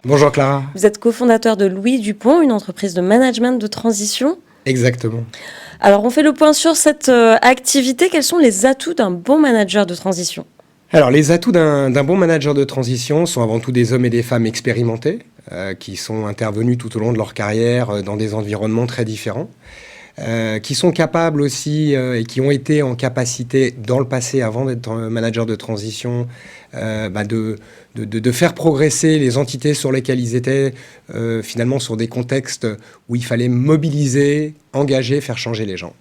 Bonjour Clara. Vous êtes cofondateur de Louis Dupont, une entreprise de management de transition. Exactement. Alors, on fait le point sur cette activité. Quels sont les atouts d'un bon manager de transition ? Alors, les atouts d'un bon manager de transition sont avant tout des hommes et des femmes expérimentés qui sont intervenus tout au long de leur carrière dans des environnements très différents. Qui sont capables aussi et qui ont été en capacité dans le passé, avant d'être manager de transition, de faire progresser les entités sur lesquelles ils étaient, finalement sur des contextes où il fallait mobiliser, engager, faire changer les gens.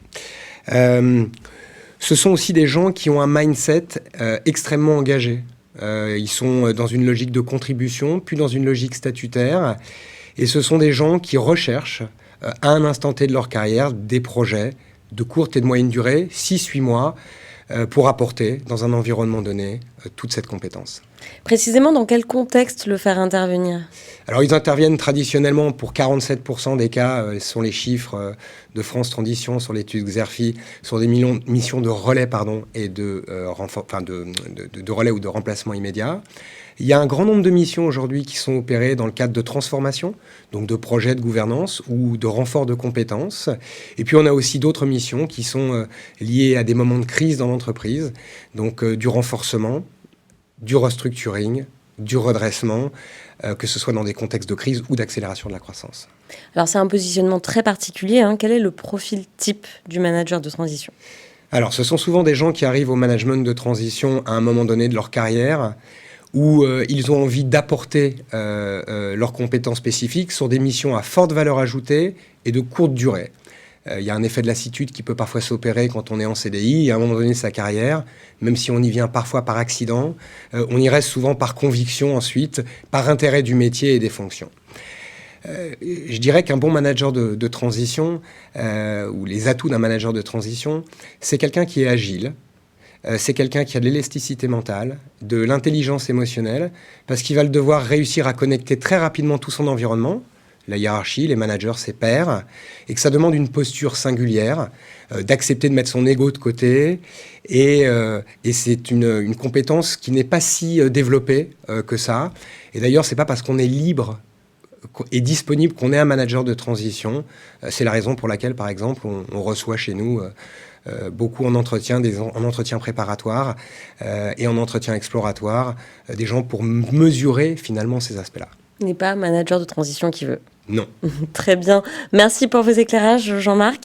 Ce sont aussi des gens qui ont un mindset extrêmement engagé. Ils sont dans une logique de contribution, puis dans une logique statutaire. Et ce sont des gens qui recherchent à un instant T de leur carrière, des projets de courte et de moyenne durée, 6-8 mois, pour apporter, dans un environnement donné, toute cette compétence. Précisément, dans quel contexte le faire intervenir ? Alors, ils interviennent traditionnellement pour 47% des cas, ce sont les chiffres de France Transition sur l'étude Xerfi, sur des missions de relais et de relais ou de remplacement immédiat. Il y a un grand nombre de missions aujourd'hui qui sont opérées dans le cadre de transformation, donc de projets de gouvernance ou de renfort de compétences. Et puis on a aussi d'autres missions qui sont liées à des moments de crise dans l'entreprise, donc du renforcement, du restructuring, du redressement, que ce soit dans des contextes de crise ou d'accélération de la croissance. Alors c'est un positionnement très particulier. Quel est le profil type du manager de transition ? Alors ce sont souvent des gens qui arrivent au management de transition à un moment donné de leur carrière, où ils ont envie d'apporter leurs compétences spécifiques sur des missions à forte valeur ajoutée et de courte durée. Il y a un effet de lassitude qui peut parfois s'opérer quand on est en CDI, et à un moment donné de sa carrière, même si on y vient parfois par accident, on y reste souvent par conviction ensuite, par intérêt du métier et des fonctions. Je dirais qu'un bon manager de transition, ou les atouts d'un manager de transition, c'est quelqu'un qui est agile. C'est quelqu'un qui a de l'élasticité mentale, de l'intelligence émotionnelle, parce qu'il va devoir réussir à connecter très rapidement tout son environnement, la hiérarchie, les managers, ses pairs, et que ça demande une posture singulière, d'accepter de mettre son ego de côté, et c'est une compétence qui n'est pas si développée que ça. Et d'ailleurs, c'est pas parce qu'on est libre et disponible qu'on est un manager de transition. C'est la raison pour laquelle, par exemple, on reçoit chez nous beaucoup en entretien préparatoire et en entretien exploratoire, des gens pour mesurer finalement ces aspects-là. Il n'est pas manager de transition qui veut. Non. Très bien. Merci pour vos éclairages, Jean-Marc.